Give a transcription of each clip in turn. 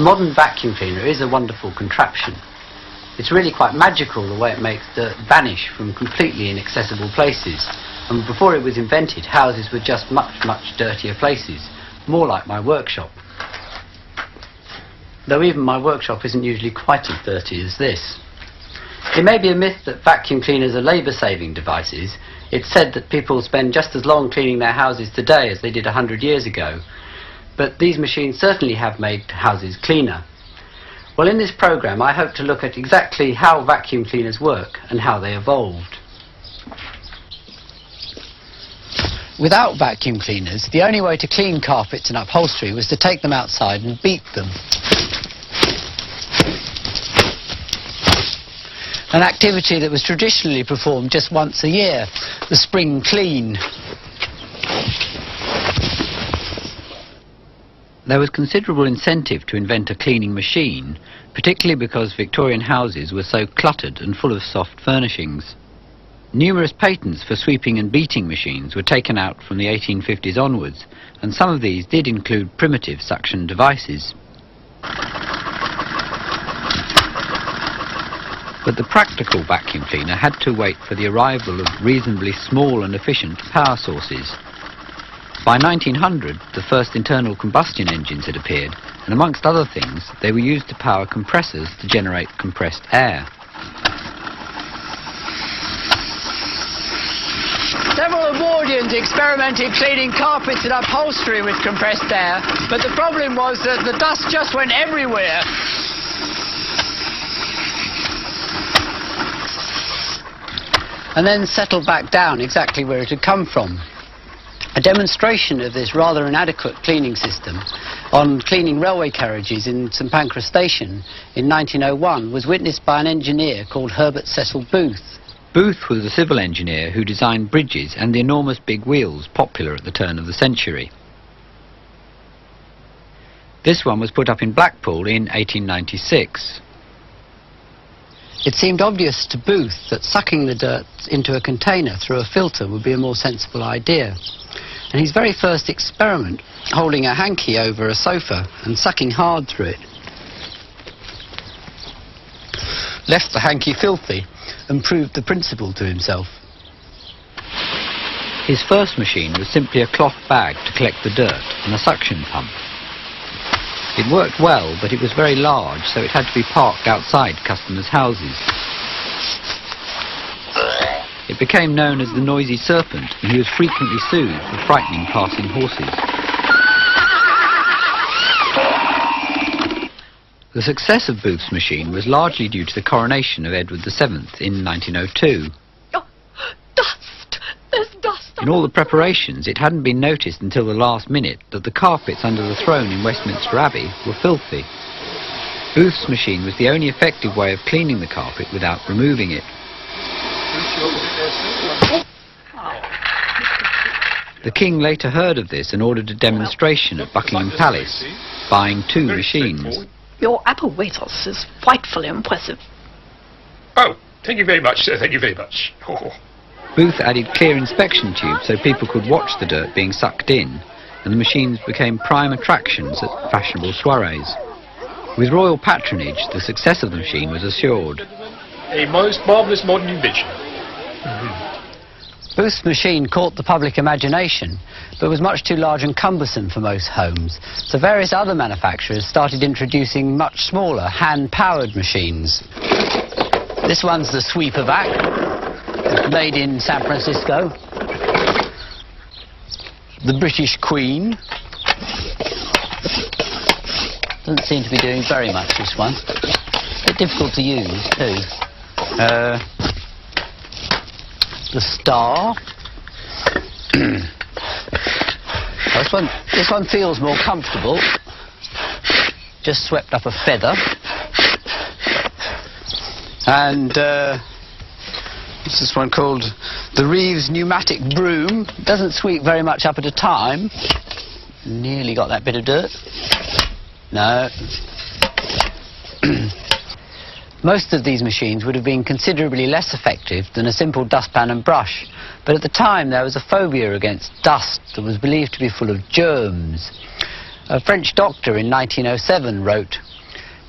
modern vacuum cleaner is a wonderful contraption. It's really quite magical the way it makes dirt vanish from completely inaccessible places. And before it was invented, houses were just much, much dirtier places, more like my workshop. Though even my workshop isn't usually quite as dirty as this. It may be a myth that vacuum cleaners are labour-saving devices. It's said that people spend just as long cleaning their houses today as they did 100 years ago. But these machines certainly have made houses cleaner. Well, in this programme, I hope to look at exactly how vacuum cleaners work and how they evolved. Without vacuum cleaners, the only way to clean carpets and upholstery was to take them outside and beat them. An activity that was traditionally performed just once a year, the spring clean. There was considerable incentive to invent a cleaning machine, particularly because Victorian houses were so cluttered and full of soft furnishings. Numerous patents for sweeping and beating machines were taken out from the 1850s onwards, and some of these did include primitive suction devices. But the practical vacuum cleaner had to wait for the arrival of reasonably small and efficient power sources. By 1900, the first internal combustion engines had appeared, and amongst other things, they were used to power compressors to generate compressed air. Several Slobodians experimented cleaning carpets and upholstery with compressed air, but the problem was that the dust just went everywhere. And then settled back down exactly where it had come from. A demonstration of this rather inadequate cleaning system on cleaning railway carriages in St Pancras Station in 1901 was witnessed by an engineer called Herbert Cecil Booth. Booth was a civil engineer who designed bridges and the enormous big wheels popular at the turn of the century. This one was put up in Blackpool in 1896. It seemed obvious to Booth that sucking the dirt into a container through a filter would be a more sensible idea. And his very first experiment, holding a hanky over a sofa and sucking hard through it, left the hanky filthy and proved the principle to himself. His first machine was simply a cloth bag to collect the dirt and a suction pump. It worked well, but it was very large, so it had to be parked outside customers' houses. It became known as the Noisy Serpent, and he was frequently sued for frightening passing horses. The success of Booth's machine was largely due to the coronation of Edward VII in 1902. Oh, dust! There's dust! In all the preparations, it hadn't been noticed until the last minute that the carpets under the throne in Westminster Abbey were filthy. Booth's machine was the only effective way of cleaning the carpet without removing it. The king later heard of this and ordered a demonstration at Buckingham Palace, buying 2 machines. Your apparatus is frightfully impressive. Oh, thank you very much, sir, thank you very much. Oh. Booth added clear inspection tubes so people could watch the dirt being sucked in, and the machines became prime attractions at fashionable soirees. With royal patronage, the success of the machine was assured. A most marvellous modern invention. Booth's machine caught the public imagination, but was much too large and cumbersome for most homes, so various other manufacturers started introducing much smaller, hand-powered machines. This one's the Sweeper-Vac, made in San Francisco. The British Queen. Doesn't seem to be doing very much, this one. A bit difficult to use, too. The Star. This one feels more comfortable. Just swept up a feather. And what's this one called? The Reeves Pneumatic Broom. Doesn't sweep very much up at a time. Nearly got that bit of dirt. No. Most of these machines would have been considerably less effective than a simple dustpan and brush, but at the time there was a phobia against dust that was believed to be full of germs. A French doctor in 1907 wrote,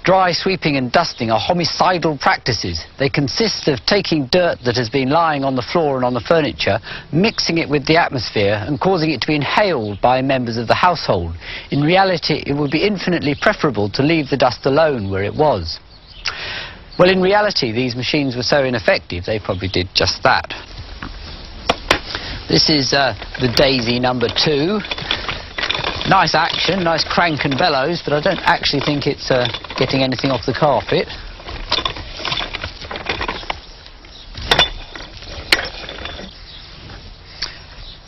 dry sweeping and dusting are homicidal practices. They consist of taking dirt that has been lying on the floor and on the furniture, mixing it with the atmosphere and causing it to be inhaled by members of the household. In reality, it would be infinitely preferable to leave the dust alone where it was. Well, in reality, these machines were so ineffective, they probably did just that. This is the Daisy number 2. Nice action, nice crank and bellows, but I don't actually think it's getting anything off the carpet.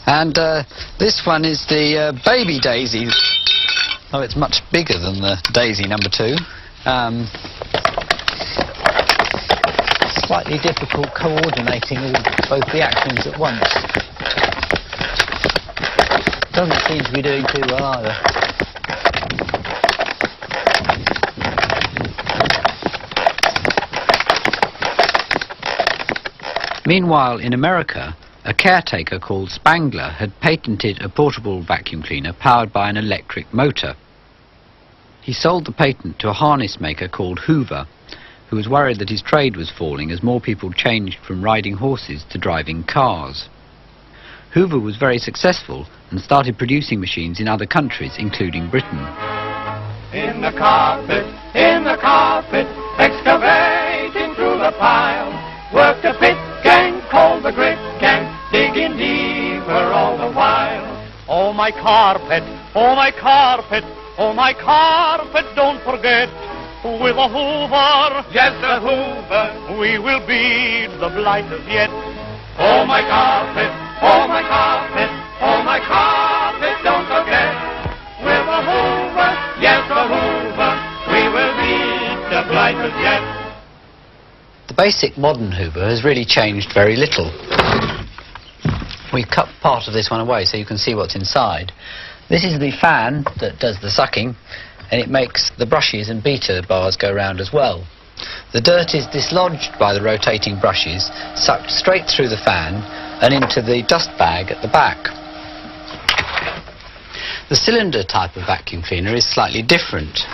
And this one is the baby Daisy. Oh, it's much bigger than the Daisy number 2. Slightly difficult coordinating both the actions at once. Doesn't seem to be doing too well either. Meanwhile, in America, a caretaker called Spangler had patented a portable vacuum cleaner powered by an electric motor. He sold the patent to a harness maker called Hoover, who was worried that his trade was falling as more people changed from riding horses to driving cars. Hoover was very successful and started producing machines in other countries, including Britain. In the carpet, excavating through the pile, work the pick and call the grit and digging deeper all the while. Oh my carpet, oh my carpet, oh my carpet, don't forget, with a Hoover, yes a Hoover, we will beat the blighters yet. Oh my carpet, oh my carpet, oh my carpet, don't forget, with a Hoover, yes a Hoover, we will beat the blighters yet. The basic modern Hoover has really changed very little. We've cut part of this one away so you can see what's inside. This is the fan that does the sucking, and it makes the brushes and beater bars go round as well. The dirt is dislodged by the rotating brushes, sucked straight through the fan and into the dust bag at the back. The cylinder type of vacuum cleaner is slightly different.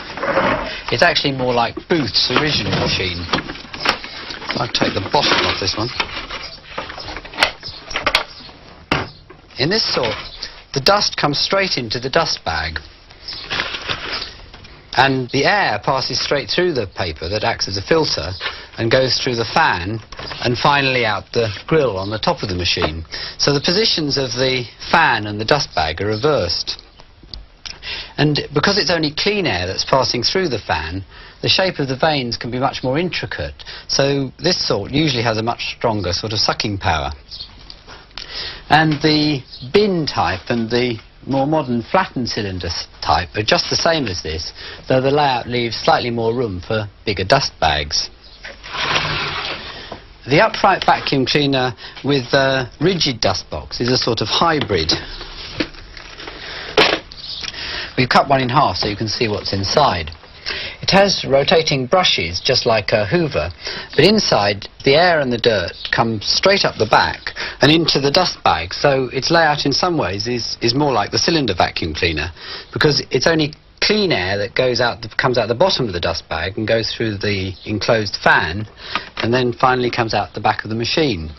It's actually more like Booth's original machine. I'll take the bottom off this one. In this sort, the dust comes straight into the dust bag, and the air passes straight through the paper that acts as a filter and goes through the fan and finally out the grill on the top of the machine. So the positions of the fan and the dust bag are reversed. And because it's only clean air that's passing through the fan, the shape of the vanes can be much more intricate. So this sort usually has a much stronger sort of sucking power. And the bin type and the more modern flattened cylinder type are just the same as this, though the layout leaves slightly more room for bigger dust bags. The upright vacuum cleaner with a rigid dust box is a sort of hybrid. We've cut one in half so you can see what's inside. It has rotating brushes just like a Hoover, but inside the air and the dirt come straight up the back and into the dust bag, so its layout in some ways is more like the cylinder vacuum cleaner, because it's only clean air that comes out the bottom of the dust bag and goes through the enclosed fan and then finally comes out the back of the machine.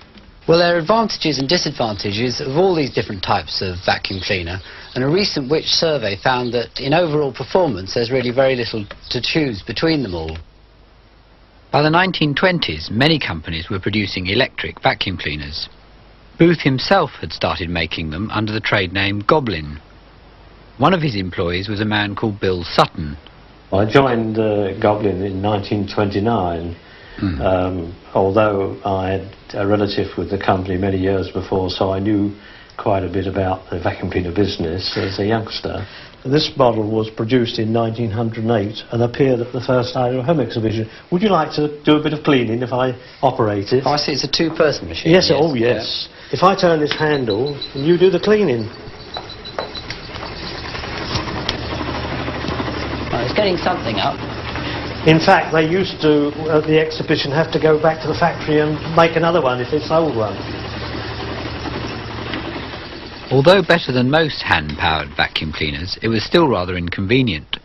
Well, there are advantages and disadvantages of all these different types of vacuum cleaner, and a recent Which survey found that in overall performance there's really very little to choose between them all. By the 1920s, many companies were producing electric vacuum cleaners. Booth himself had started making them under the trade name Goblin. One of his employees was a man called Bill Sutton. I joined Goblin in 1929. Although I had a relative with the company many years before, so I knew quite a bit about the vacuum cleaner business as a youngster. This model was produced in 1908 and appeared at the first Idle Home exhibition. Would you like to do a bit of cleaning if I operate it? Oh, I see, it's a two-person machine. Yes, oh yes. Yeah. If I turn this handle, and you do the cleaning. Oh, it's getting something up. In fact, they used to, at the exhibition, have to go back to the factory and make another one if they sold one. Although better than most hand-powered vacuum cleaners, it was still rather inconvenient.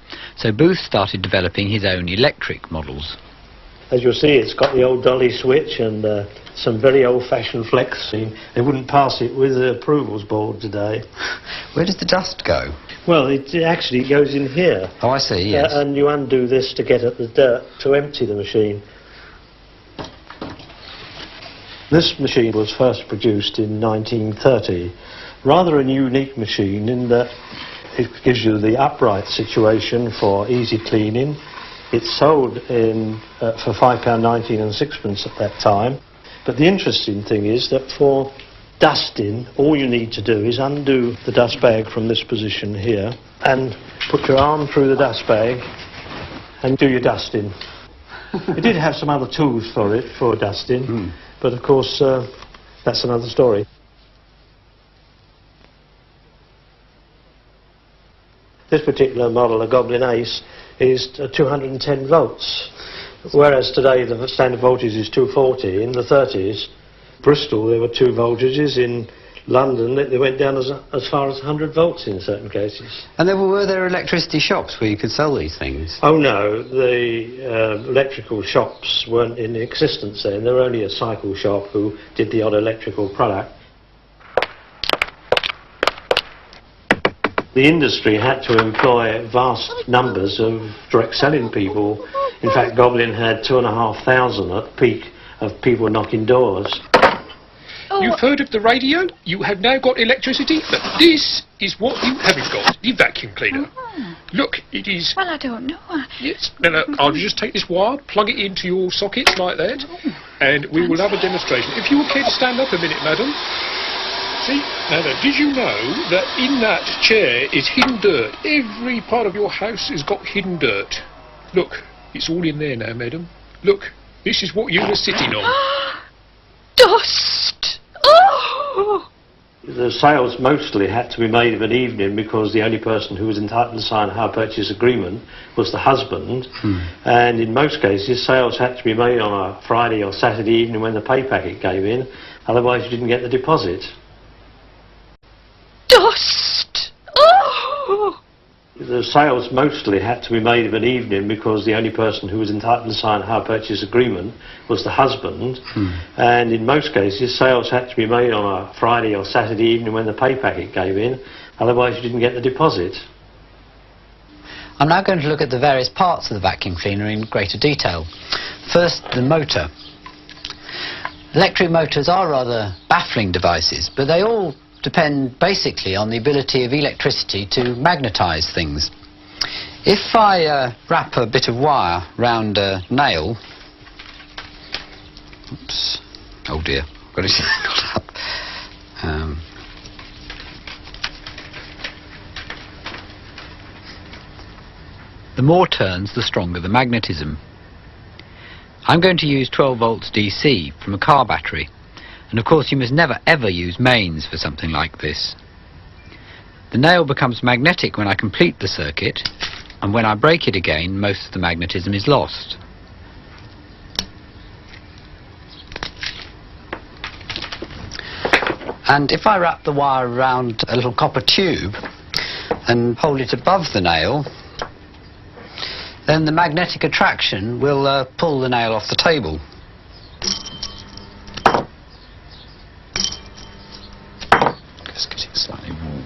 So Booth started developing his own electric models. As you'll see, it's got the old dolly switch and some very old-fashioned flexing. They wouldn't pass it with the approvals board today. Where does the dust go? Well, it actually goes in here. Oh, I see, yes. And you undo this to get at the dirt to empty the machine. This machine was first produced in 1930. Rather a unique machine in that it gives you the upright situation for easy cleaning. It's sold in, for £5.19 and sixpence at that time. But the interesting thing is that for dusting, all you need to do is undo the dust bag from this position here and put your arm through the dust bag and do your dusting. It did have some other tools for it, for dusting, but of course that's another story. This particular model, a Goblin Ace, is 210 volts, whereas today the standard voltage is 240. In the 30s, Bristol, there were 2 voltages. In London, they went down as far as 100 volts in certain cases. And were there electricity shops where you could sell these things? Oh no, the electrical shops weren't in existence then. There were only a cycle shop who did the odd electrical product. The industry had to employ vast numbers of direct selling people. In fact, Goblin had 2,500 at peak of people knocking doors. You've heard of the radio? You have now got electricity, but this is what you haven't got, the vacuum cleaner. Look, it is... Well, I don't know. Yes, now, I'll just take this wire, plug it into your socket like that, and we will have a demonstration. If you would care to stand up a minute, madam. See, now, did you know that in that chair is hidden dirt? Every part of your house has got hidden dirt. Look, it's all in there now, madam. Look, this is what you were sitting on. Dust! Oh! The sales mostly had to be made of an evening because the only person who was entitled to sign a hire purchase agreement was the husband. And in most cases, sales had to be made on a Friday or Saturday evening when the pay packet came in. Otherwise, you didn't get the deposit. Dust! Oh! The sales mostly had to be made of an evening because the only person who was entitled to sign a hire purchase agreement was the husband. And in most cases, sales had to be made on a Friday or Saturday evening when the pay packet came in. Otherwise, you didn't get the deposit. I'm now going to look at the various parts of the vacuum cleaner in greater detail. First, the motor. Electric motors are rather baffling devices, but they all depend basically on the ability of electricity to magnetize things. If I wrap a bit of wire round a nail, oops, oh dear, I've got it tangled up. The more turns, the stronger the magnetism. I'm going to use 12 volts DC from a car battery. And of course you must never ever use mains for something like this. The nail becomes magnetic when I complete the circuit, and when I break it again, most of the magnetism is lost. And if I wrap the wire around a little copper tube and hold it above the nail, then the magnetic attraction will pull the nail off the table. Just getting slightly warm.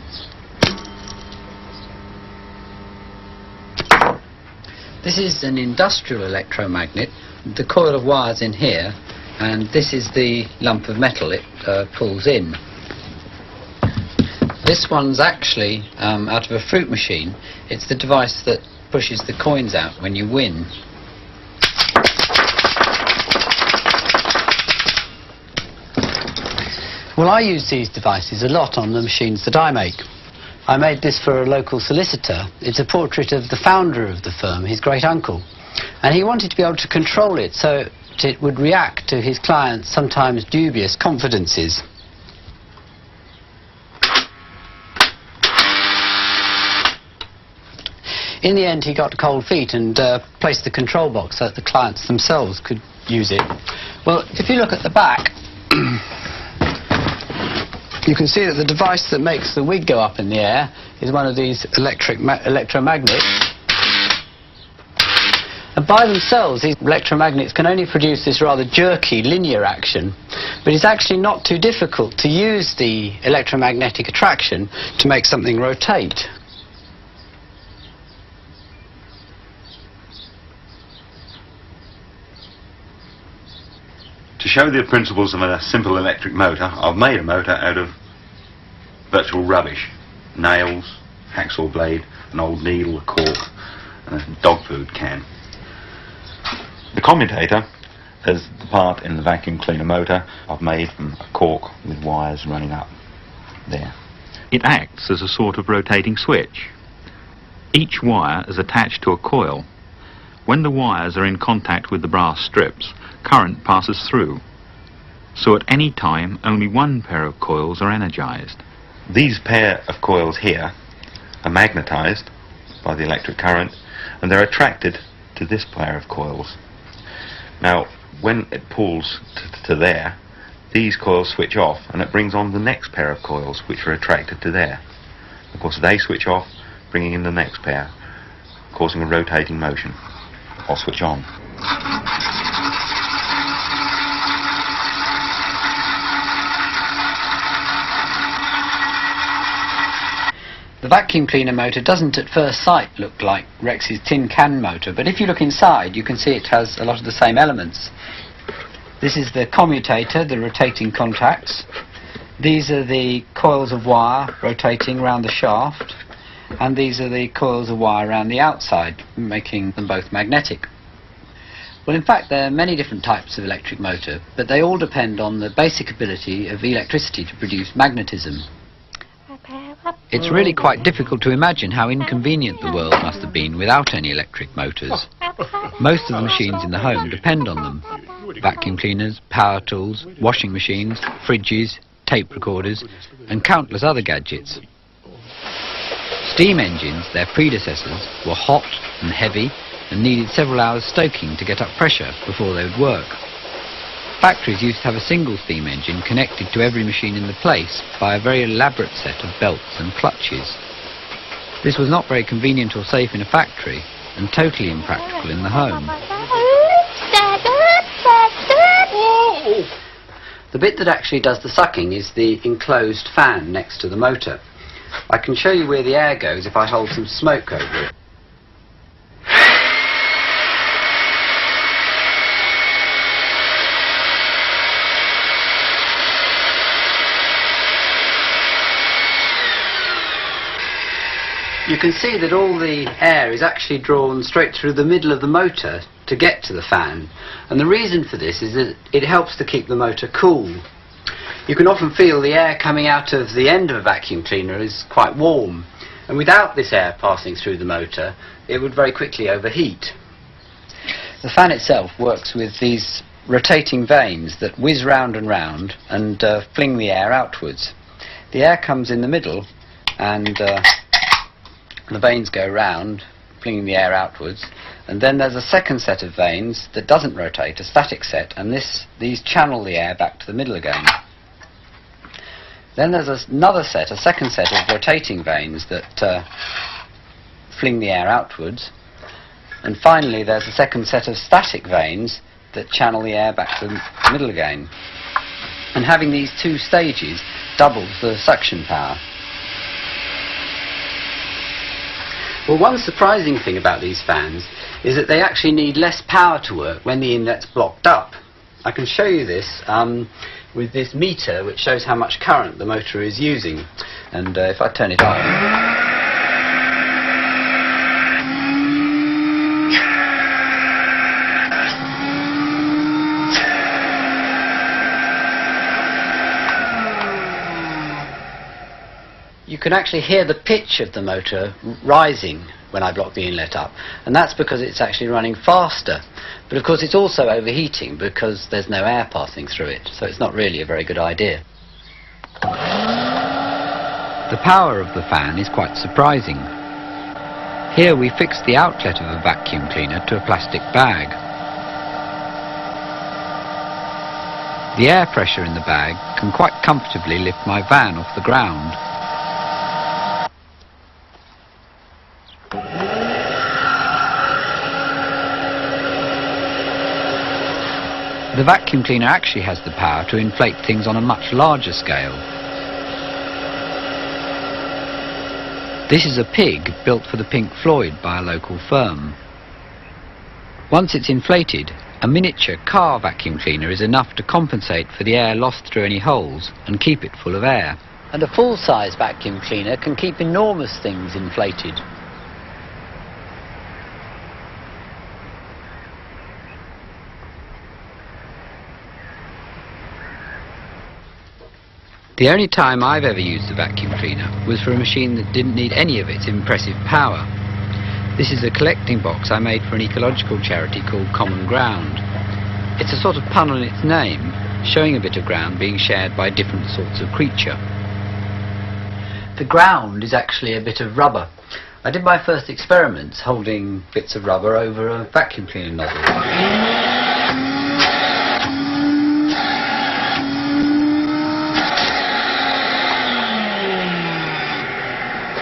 This is an industrial electromagnet. The coil of wires in here, and this is the lump of metal it pulls in. This one's actually out of a fruit machine. It's the device that pushes the coins out when you win. Well, I use these devices a lot on the machines that I make. I made this for a local solicitor. It's a portrait of the founder of the firm, his great-uncle. And he wanted to be able to control it so that it would react to his clients' sometimes dubious confidences. In the end, he got cold feet and placed the control box so that the clients themselves could use it. Well, if you look at the back, you can see that the device that makes the wig go up in the air is one of these electromagnets. And by themselves, these electromagnets can only produce this rather jerky, linear action, but it's actually not too difficult to use the electromagnetic attraction to make something rotate. To show the principles of a simple electric motor, I've made a motor out of virtual rubbish. Nails, hacksaw blade, an old needle, a cork, and a dog food can. The commutator is the part in the vacuum cleaner motor I've made from a cork with wires running up there. It acts as a sort of rotating switch. Each wire is attached to a coil. When the wires are in contact with the brass strips, current passes through. So at any time, only one pair of coils are energized. These pair of coils here are magnetized by the electric current, and they're attracted to this pair of coils. Now, when it pulls to there, these coils switch off, and it brings on the next pair of coils, which are attracted to there. Of course, they switch off, bringing in the next pair, causing a rotating motion. I'll switch on. The vacuum cleaner motor doesn't at first sight look like Rex's tin can motor, but if you look inside you can see it has a lot of the same elements. This is the commutator, the rotating contacts. These are the coils of wire rotating around the shaft, and these are the coils of wire around the outside, making them both magnetic. Well, in fact, there are many different types of electric motor, but they all depend on the basic ability of electricity to produce magnetism. It's really quite difficult to imagine how inconvenient the world must have been without any electric motors. Most of the machines in the home depend on them. Vacuum cleaners, power tools, washing machines, fridges, tape recorders, and countless other gadgets. Steam engines, their predecessors, were hot and heavy and needed several hours stoking to get up pressure before they would work. Factories used to have a single steam engine connected to every machine in the place by a very elaborate set of belts and clutches. This was not very convenient or safe in a factory, and totally impractical in the home. The bit that actually does the sucking is the enclosed fan next to the motor. I can show you where the air goes if I hold some smoke over it. You can see that all the air is actually drawn straight through the middle of the motor to get to the fan, and the reason for this is that it helps to keep the motor cool. You can often feel the air coming out of the end of a vacuum cleaner is quite warm, and without this air passing through the motor it would very quickly overheat. The fan itself works with these rotating vanes that whiz round and round and fling the air outwards. The air comes in the middle and the vanes go round, flinging the air outwards, and then there's a second set of vanes that doesn't rotate, a static set, and these channel the air back to the middle again. Then there's another set, a second set of rotating vanes that fling the air outwards, and finally there's a second set of static vanes that channel the air back to the middle again. And having these two stages doubles the suction power. Well, one surprising thing about these fans is that they actually need less power to work when the inlet's blocked up. I can show you this with this meter which shows how much current the motor is using, and if I turn it on, you can actually hear the pitch of the motor rising when I block the inlet up, and that's because it's actually running faster. But of course it's also overheating because there's no air passing through it, so it's not really a very good idea. The power of the fan is quite surprising. Here we fix the outlet of a vacuum cleaner to a plastic bag. The air pressure in the bag can quite comfortably lift my van off the ground. The vacuum cleaner actually has the power to inflate things on a much larger scale. This is a pig built for the Pink Floyd by a local firm. Once it's inflated, a miniature car vacuum cleaner is enough to compensate for the air lost through any holes and keep it full of air. And a full-size vacuum cleaner can keep enormous things inflated. The only time I've ever used a vacuum cleaner was for a machine that didn't need any of its impressive power. This is a collecting box I made for an ecological charity called Common Ground. It's a sort of pun on its name, showing a bit of ground being shared by different sorts of creature. The ground is actually a bit of rubber. I did my first experiments holding bits of rubber over a vacuum cleaner nozzle.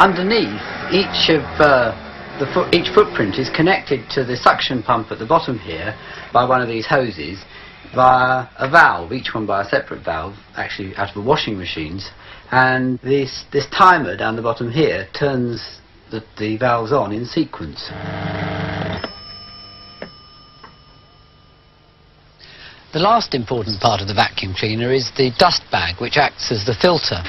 Underneath, each footprint is connected to the suction pump at the bottom here by one of these hoses via a valve, each one by a separate valve, actually out of the washing machines, and this timer down the bottom here turns the valves on in sequence. The last important part of the vacuum cleaner is the dust bag, which acts as the filter.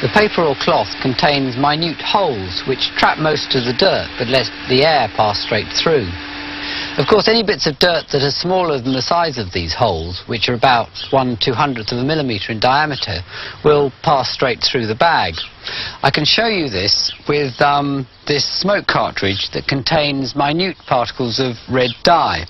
The paper or cloth contains minute holes which trap most of the dirt but let the air pass straight through. Of course, any bits of dirt that are smaller than the size of these holes, which are about 1/200th of a millimetre in diameter, will pass straight through the bag. I can show you this with this smoke cartridge that contains minute particles of red dye.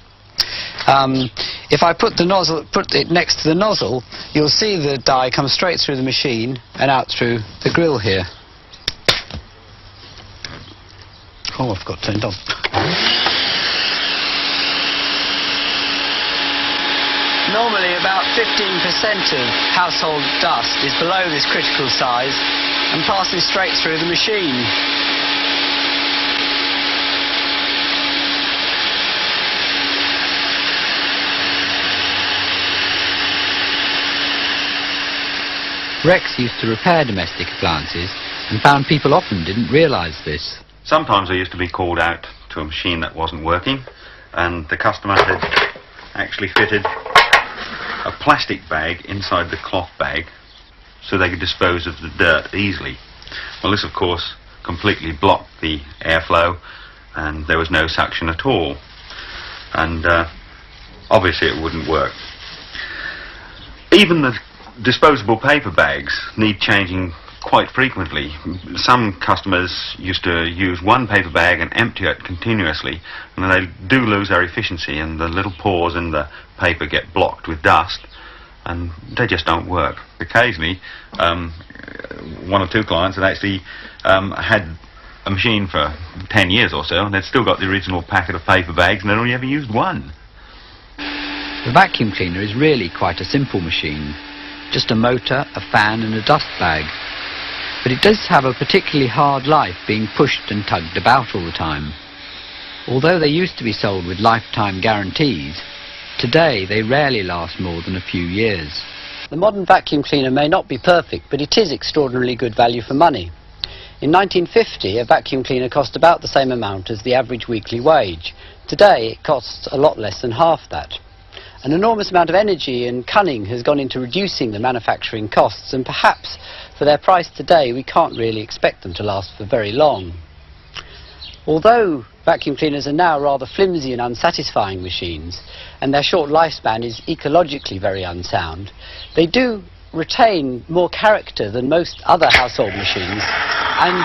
If I put it next to the nozzle, you'll see the dye come straight through the machine and out through the grill here. Oh, I've got turned on. Normally about 15% of household dust is below this critical size and passes straight through the machine. Rex used to repair domestic appliances and found people often didn't realise this. Sometimes I used to be called out to a machine that wasn't working, and the customer had actually fitted a plastic bag inside the cloth bag so they could dispose of the dirt easily. Well, this of course completely blocked the airflow and there was no suction at all, and obviously it wouldn't work. Even the disposable paper bags need changing quite frequently. Some customers used to use one paper bag and empty it continuously, and they do lose their efficiency and the little pores in the paper get blocked with dust and they just don't work. Occasionally one or two clients had actually had a machine for 10 years or so and they'd still got the original packet of paper bags and they'd only ever used one. The vacuum cleaner is really quite a simple machine. Just a motor, a fan and a dust bag. But it does have a particularly hard life, being pushed and tugged about all the time. Although they used to be sold with lifetime guarantees, today they rarely last more than a few years. The modern vacuum cleaner may not be perfect, but it is extraordinarily good value for money. In 1950, a vacuum cleaner cost about the same amount as the average weekly wage. Today, it costs a lot less than half that. An enormous amount of energy and cunning has gone into reducing the manufacturing costs, and perhaps for their price today we can't really expect them to last for very long. Although vacuum cleaners are now rather flimsy and unsatisfying machines, and their short lifespan is ecologically very unsound, they do retain more character than most other household machines, and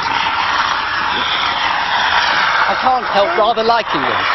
I can't help rather liking them.